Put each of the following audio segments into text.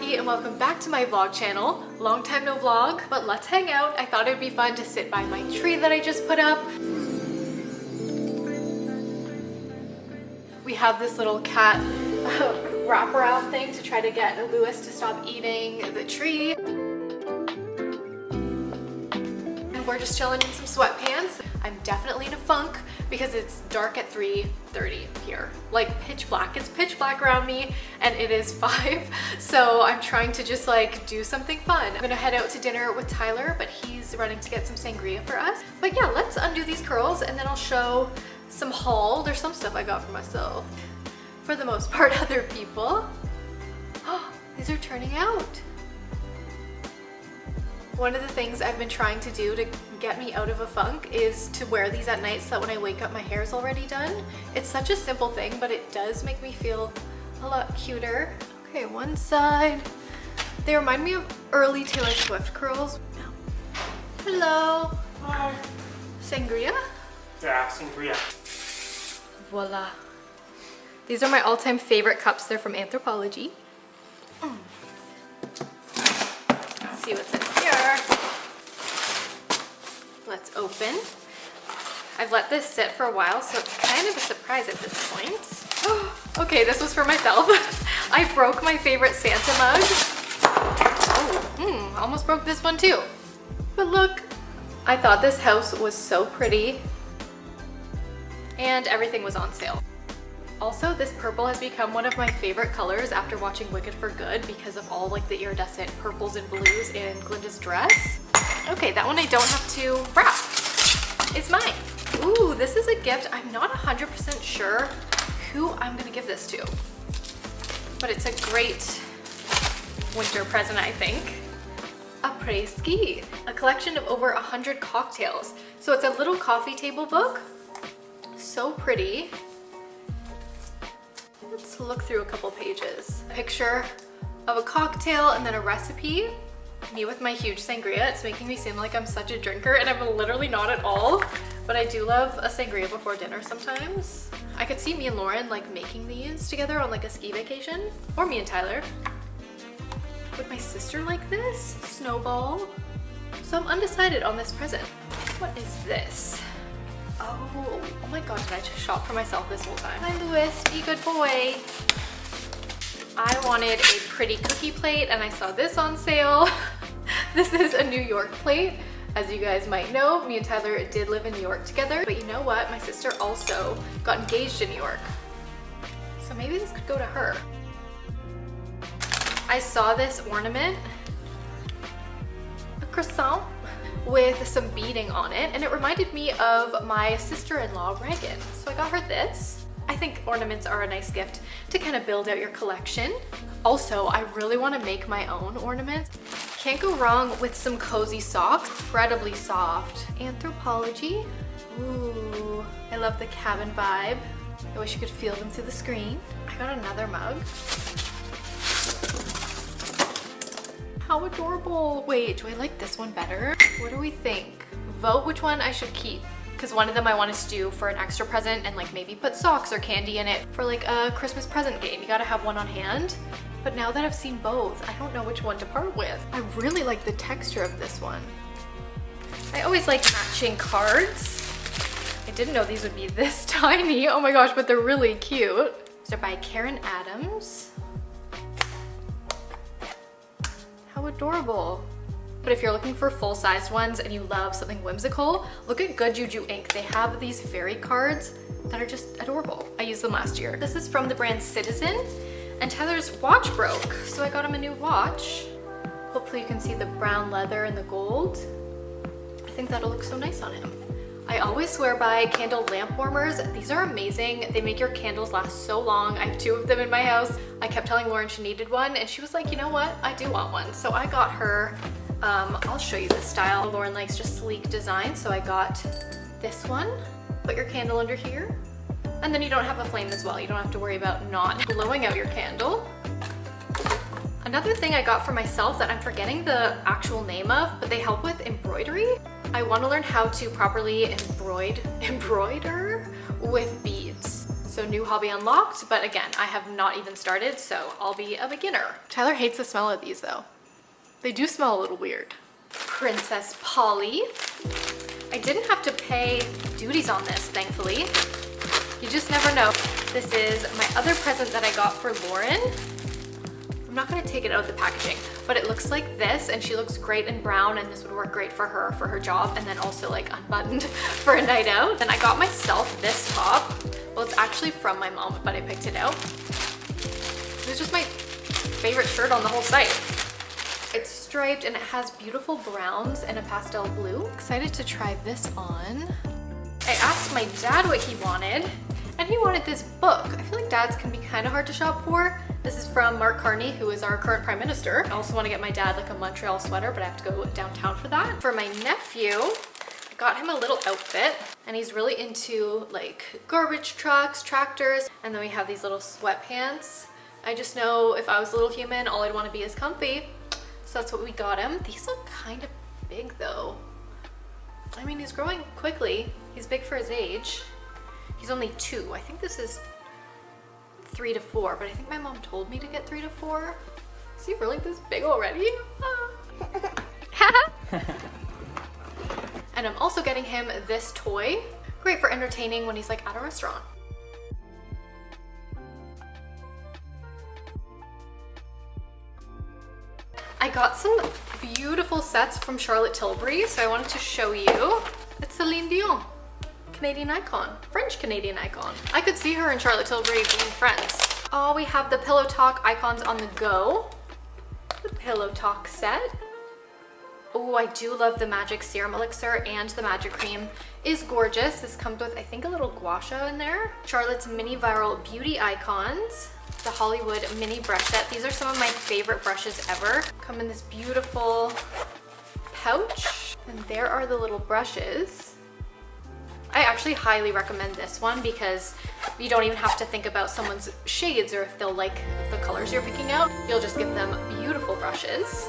Jackie and welcome back to my vlog channel. Long time no vlog, but let's hang out. I thought it would be fun to sit by my tree that I just put up. We have this little cat wraparound thing to try to get Lewis to stop eating the tree. And we're just chilling in some sweatpants. I'm definitely in a funk because it's dark at 3:30 here. Like pitch black. It's pitch black around me and it is 5. So I'm trying to just like do something fun. I'm gonna head out to dinner with Tyler, but he's running to get some sangria for us. But yeah, let's undo these curls and then I'll show some haul. There's some stuff I got for myself. For the most part, other people. Oh, these are turning out. One of the things I've been trying to do to get me out of a funk is to wear these at night so that when I wake up my hair is already done. It's such a simple thing, but it does make me feel a lot cuter. Okay, one side. They remind me of early Taylor Swift curls. Hello. Hi. Sangria? Yeah, sangria. Voila. These are my all-time favorite cups. They're from Anthropologie. Let's see what's in here. Let's open. I've let this sit for a while, so it's kind of a surprise at this point. Okay, this was for myself. I broke my favorite Santa mug. Oh, almost broke this one too. But look, I thought this house was so pretty and everything was on sale. Also, this purple has become one of my favorite colors after watching Wicked for Good because of all like the iridescent purples and blues in Glinda's dress. Okay, that one I don't have to wrap. It's mine. Ooh, this is a gift. I'm not 100% sure who I'm gonna give this to, but it's a great winter present, I think. Après, a collection of over 100 cocktails. So it's a little coffee table book. So pretty. Let's look through a couple pages. A picture of a cocktail and then a recipe. Me with my huge sangria. It's making me seem like I'm such a drinker and I'm literally not at all. But I do love a sangria before dinner sometimes. I could see me and Lauren like making these together on like a ski vacation. Or me and Tyler. Would my sister like this? Snowball. So I'm undecided on this present. What is this? Oh my god, did I just shop for myself this whole time? Hi Lewis, be a good boy. I wanted a pretty cookie plate and I saw this on sale. This is a New York plate. As you guys might know, me and Tyler did live in New York together, but you know what? My sister also got engaged in New York. So maybe this could go to her. I saw this ornament, a croissant, with some beading on it, and it reminded me of my sister-in-law Reagan. So I got her this. I think ornaments are a nice gift to kind of build out your collection. Also, I really want to make my own ornaments. Can't go wrong with some cozy socks. Incredibly soft. Anthropologie. Ooh, I love the cabin vibe. I wish you could feel them through the screen. I got another mug. How adorable. Wait, do I like this one better? What do we think? Vote which one I should keep. Because one of them I wanted to do for an extra present and like maybe put socks or candy in it for like a Christmas present game. You gotta have one on hand. But now that I've seen both, I don't know which one to part with. I really like the texture of this one. I always like matching cards. I didn't know these would be this tiny. Oh my gosh, but they're really cute. These are by Karen Adams. How adorable. But if you're looking for full-sized ones and you love something whimsical, look at Good Juju Ink. They have these fairy cards that are just adorable. I used them last year. This is from the brand Citizen, and Tyler's watch broke, so I got him a new watch. Hopefully you can see the brown leather and the gold. I think that'll look so nice on him. I always swear by candle lamp warmers. These are amazing. They make your candles last so long. I have 2 of them in my house. I kept telling Lauren she needed one and she was like, you know what? I do want one. So I got her, I'll show you the style. Lauren likes just sleek design. So I got this one. Put your candle under here. And then you don't have a flame as well. You don't have to worry about not blowing out your candle. Another thing I got for myself that I'm forgetting the actual name of, but they help with embroidery. I want to learn how to properly embroider with beads. So new hobby unlocked, but again, I have not even started, so I'll be a beginner. Tyler hates the smell of these though. They do smell a little weird. Princess Polly. I didn't have to pay duties on this, thankfully. You just never know. This is my other present that I got for Lauren. I'm not gonna take it out of the packaging, but it looks like this, and she looks great in brown, and this would work great for her job, and then also like unbuttoned for a night out. And I got myself this top. Well, it's actually from my mom, but I picked it out. It's just my favorite shirt on the whole site. It's striped and it has beautiful browns and a pastel blue. Excited to try this on. I asked my dad what he wanted, and he wanted this book. I feel like dads can be kind of hard to shop for. This is from Mark Carney, who is our current prime minister. I also want to get my dad like a Montreal sweater, but I have to go downtown for that. For my nephew, I got him a little outfit, and he's really into like garbage trucks, tractors, and then we have these little sweatpants. I just know if I was a little human, all I'd want to be is comfy. So that's what we got him. These look kind of big though. I mean, he's growing quickly. He's big for his age. He's only 2. I think this is 3 to 4, but I think my mom told me to get 3 to 4. Is he really this big already? And I'm also getting him this toy. Great for entertaining when he's like at a restaurant. I got some beautiful sets from Charlotte Tilbury, so I wanted to show you. It's Celine Dion, Canadian icon, French Canadian icon. I could see her in Charlotte Tilbury being friends. Oh, we have the Pillow Talk icons on the go. The Pillow Talk set. Oh, I do love the Magic Serum Elixir, and the Magic Cream is gorgeous. This comes with, I think, a little gua sha in there. Charlotte's Mini Viral Beauty Icons. The Hollywood mini brush set. These are some of my favorite brushes ever. Come in this beautiful pouch, and there are the little brushes. I actually highly recommend this one because you don't even have to think about someone's shades or if they'll like the colors you're picking out. You'll just give them beautiful brushes.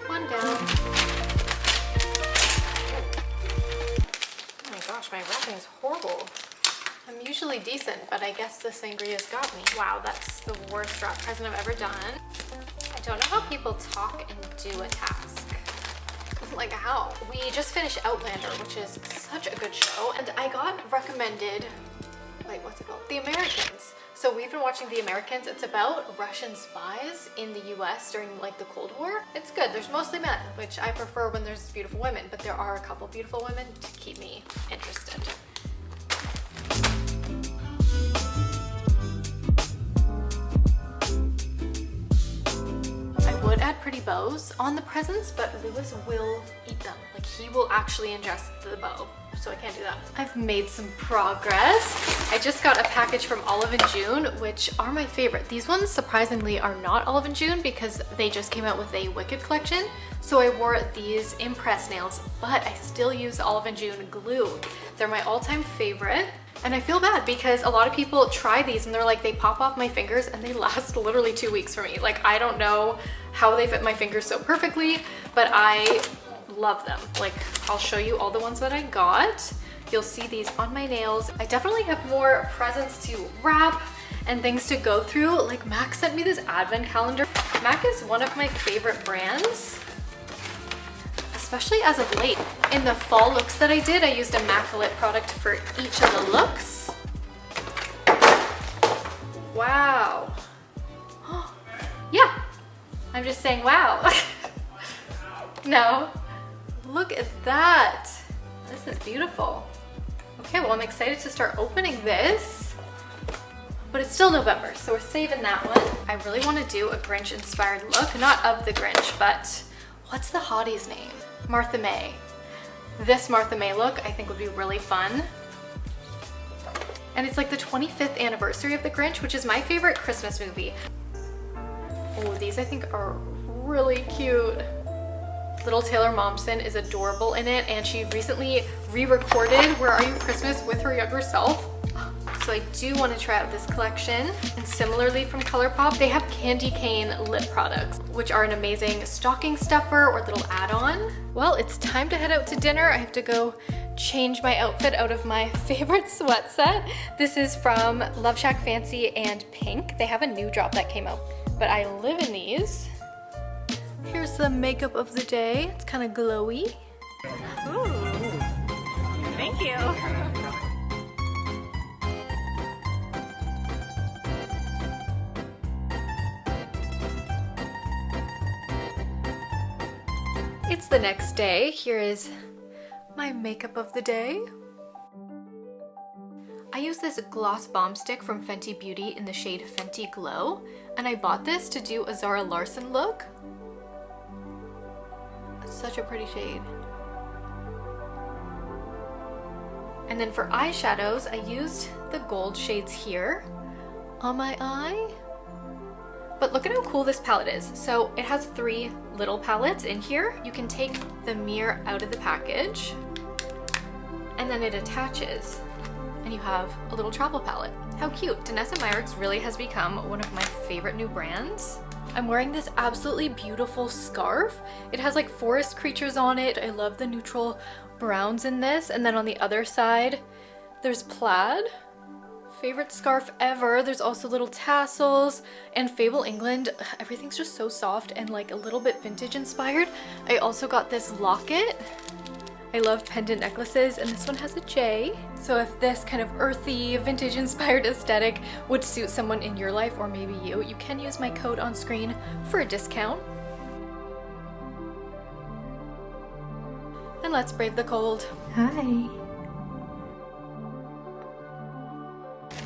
One down. My wrapping is horrible. I'm usually decent, but I guess the sangria's got me. Wow, that's the worst wrap present I've ever done. I don't know how people talk and do a task. Like how? We just finished Outlander, which is such a good show, and I got recommended, like, what's it called? The Americans. So we've been watching The Americans. It's about Russian spies in the US during like the Cold War. It's good. There's mostly men, which I prefer when there's beautiful women, but there are a couple beautiful women to keep me interested. I would add pretty bows on the presents, but Lewis will eat them. Like, he will actually ingest the bow. So I can't do that. I've made some progress. I just got a package from Olive & June, which are my favorite. These ones surprisingly are not Olive & June because they just came out with a Wicked collection. So I wore these impress nails, but I still use Olive & June glue. They're my all-time favorite. And I feel bad because a lot of people try these and they're like, they pop off my fingers and they last literally 2 weeks for me. Like, I don't know how they fit my fingers so perfectly, but I love them. Like, I'll show you all the ones that I got. You'll see these on my nails. I definitely have more presents to wrap and things to go through. Like, Mac sent me this advent calendar. Mac is one of my favorite brands, especially as of late. In the fall looks that I did, I used Immaculate product for each of the looks. Wow. Yeah, I'm just saying wow. No. Look at that. This is beautiful. Okay, well, I'm excited to start opening this, but it's still November, so we're saving that one. I really want to do a Grinch inspired look, not of the Grinch, but what's the hottie's name? Martha May. This Martha May look I think would be really fun. And it's like the 25th anniversary of the Grinch, which is my favorite Christmas movie. Oh, these I think are really cute. Little Taylor Momsen is adorable in it, and she recently re-recorded Where Are You Christmas with her younger self. so I do want to try out this collection. And similarly from ColourPop, they have candy cane lip products, which are an amazing stocking stuffer or little add-on. Well, it's time to head out to dinner. I have to go change my outfit out of my favorite sweat set. This is from Love Shack Fancy and Pink. They have a new drop that came out, but I live in these. Here's the makeup of the day. It's kind of glowy. Ooh, thank you. It's the next day. Here is my makeup of the day. I use this gloss balm stick from Fenty Beauty in the shade Fenty Glow, and I bought this to do a Zara Larsson look. Such a pretty shade. And then for eyeshadows, I used the gold shades here on my eye. But look at how cool this palette is. So it has 3 little palettes in here. You can take the mirror out of the package and then it attaches and you have a little travel palette. How cute. Danessa Myricks really has become one of my favorite new brands. I'm wearing this absolutely beautiful scarf. It has like forest creatures on it. I love the neutral browns in this. And then on the other side, there's plaid. Favorite scarf ever. There's also little tassels and Fable England. Everything's just so soft and like a little bit vintage inspired. I also got this locket. I love pendant necklaces and this one has a J. So if this kind of earthy, vintage inspired aesthetic would suit someone in your life or maybe you can use my code on screen for a discount. And let's brave the cold. Hi.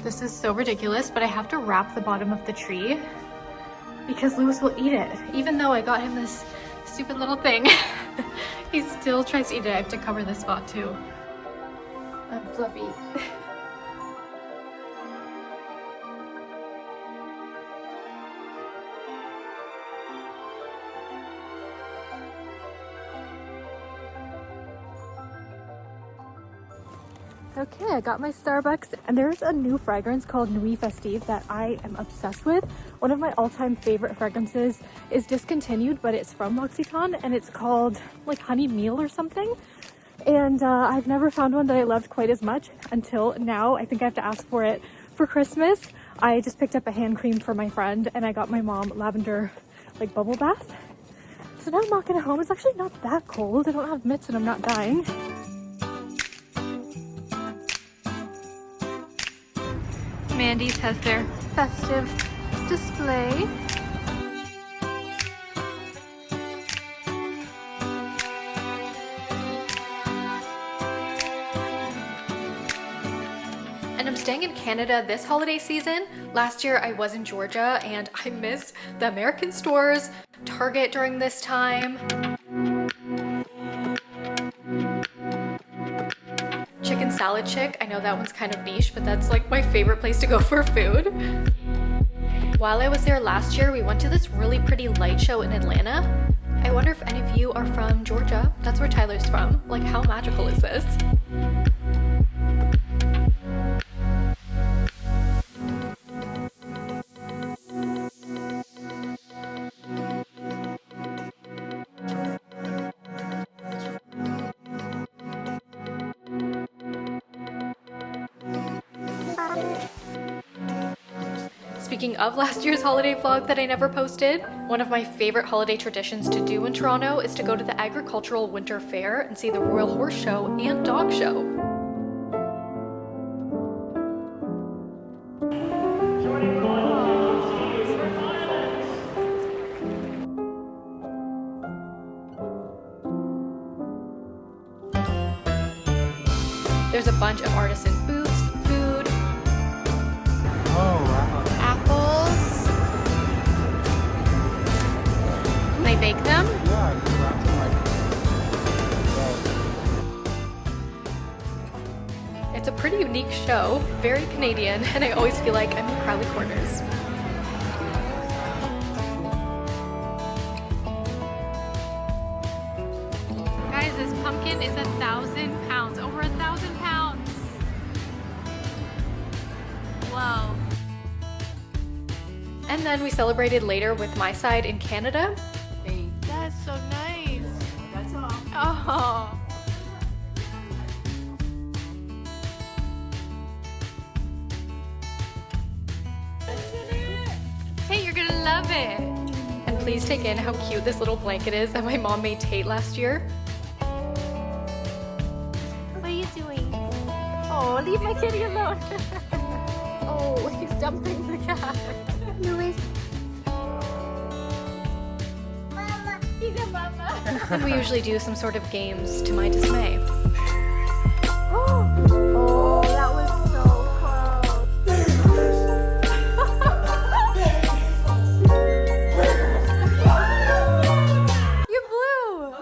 This is so ridiculous, but I have to wrap the bottom of the tree because Lewis will eat it. Even though I got him this stupid little thing, he still tries to eat it. I have to cover this spot too. I'm fluffy. Okay, I got my Starbucks and there's a new fragrance called Nuit Festive that I am obsessed with. One of my all-time favorite fragrances is discontinued, but it's from L'Occitane and it's called like Honey Meal or something. And I've never found one that I loved quite as much until now. I think I have to ask for it for Christmas. I just picked up a hand cream for my friend and I got my mom lavender like bubble bath. So now I'm walking it home. It's actually not that cold. I don't have mitts and I'm not dying. Mandy's has their festive display. And I'm staying in Canada this holiday season. Last year I was in Georgia and I missed the American stores, Target during this time. Chicken Salad Chick, I know that one's kind of niche, but that's like my favorite place to go for food. While I was there last year, we went to this really pretty light show in Atlanta. I wonder if any of you are from Georgia. That's where Tyler's from. Like, how magical is this? Speaking of last year's holiday vlog that I never posted, one of my favorite holiday traditions to do in Toronto is to go to the Agricultural Winter Fair and see the Royal Horse Show and Dog Show. There's a bunch of artisan booths, food. Oh, wow. Apples. Can they bake them? Yeah, you wrap them like. It's a pretty unique show, very Canadian, and I always feel like I'm in Crowley Corners. Guys, this pumpkin is 1,000 pounds, over 1,000 pounds. And then we celebrated later with my side in Canada. That's so nice. That's all. Oh. Hey, you're gonna love it. And please take in how cute this little blanket is that my mom made Tate last year. What are you doing? Oh, leave my kitty alone. Oh, he's dumping the cat. Louis. He's a mama. And we usually do some sort of games to my dismay. Oh, that was so You're blue!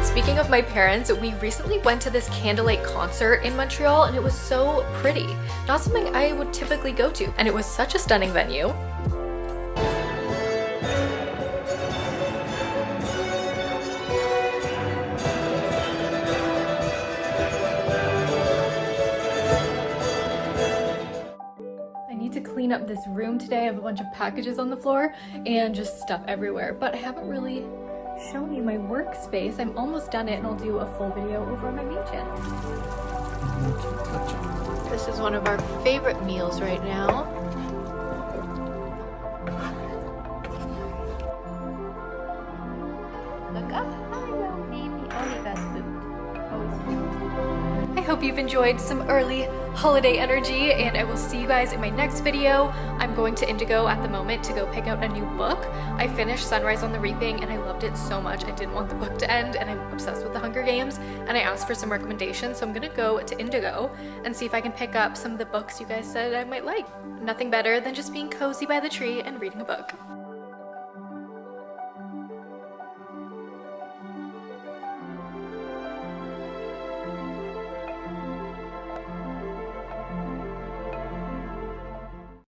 Speaking of my parents, we recently went to this Candlelight concert in Montreal and it was so pretty. Not something I would typically go to, and it was such a stunning venue. I need to clean up this room today. I have a bunch of packages on the floor and just stuff everywhere, but I haven't really shown you my workspace. I'm almost done it and I'll do a full video over on my main channel. This is one of our favorite meals right now. Look up. Hello, baby. Only that's food. Always food. I hope you've enjoyed some early holiday energy, and I will see you guys in my next video. I'm going to Indigo at the moment to go pick out a new book. I finished Sunrise on the Reaping and I loved it so much. I didn't want the book to end, and I'm obsessed with the Hunger Games, and I asked for some recommendations, so I'm gonna go to Indigo and see if I can pick up some of the books you guys said I might like. Nothing better than just being cozy by the tree and reading a book.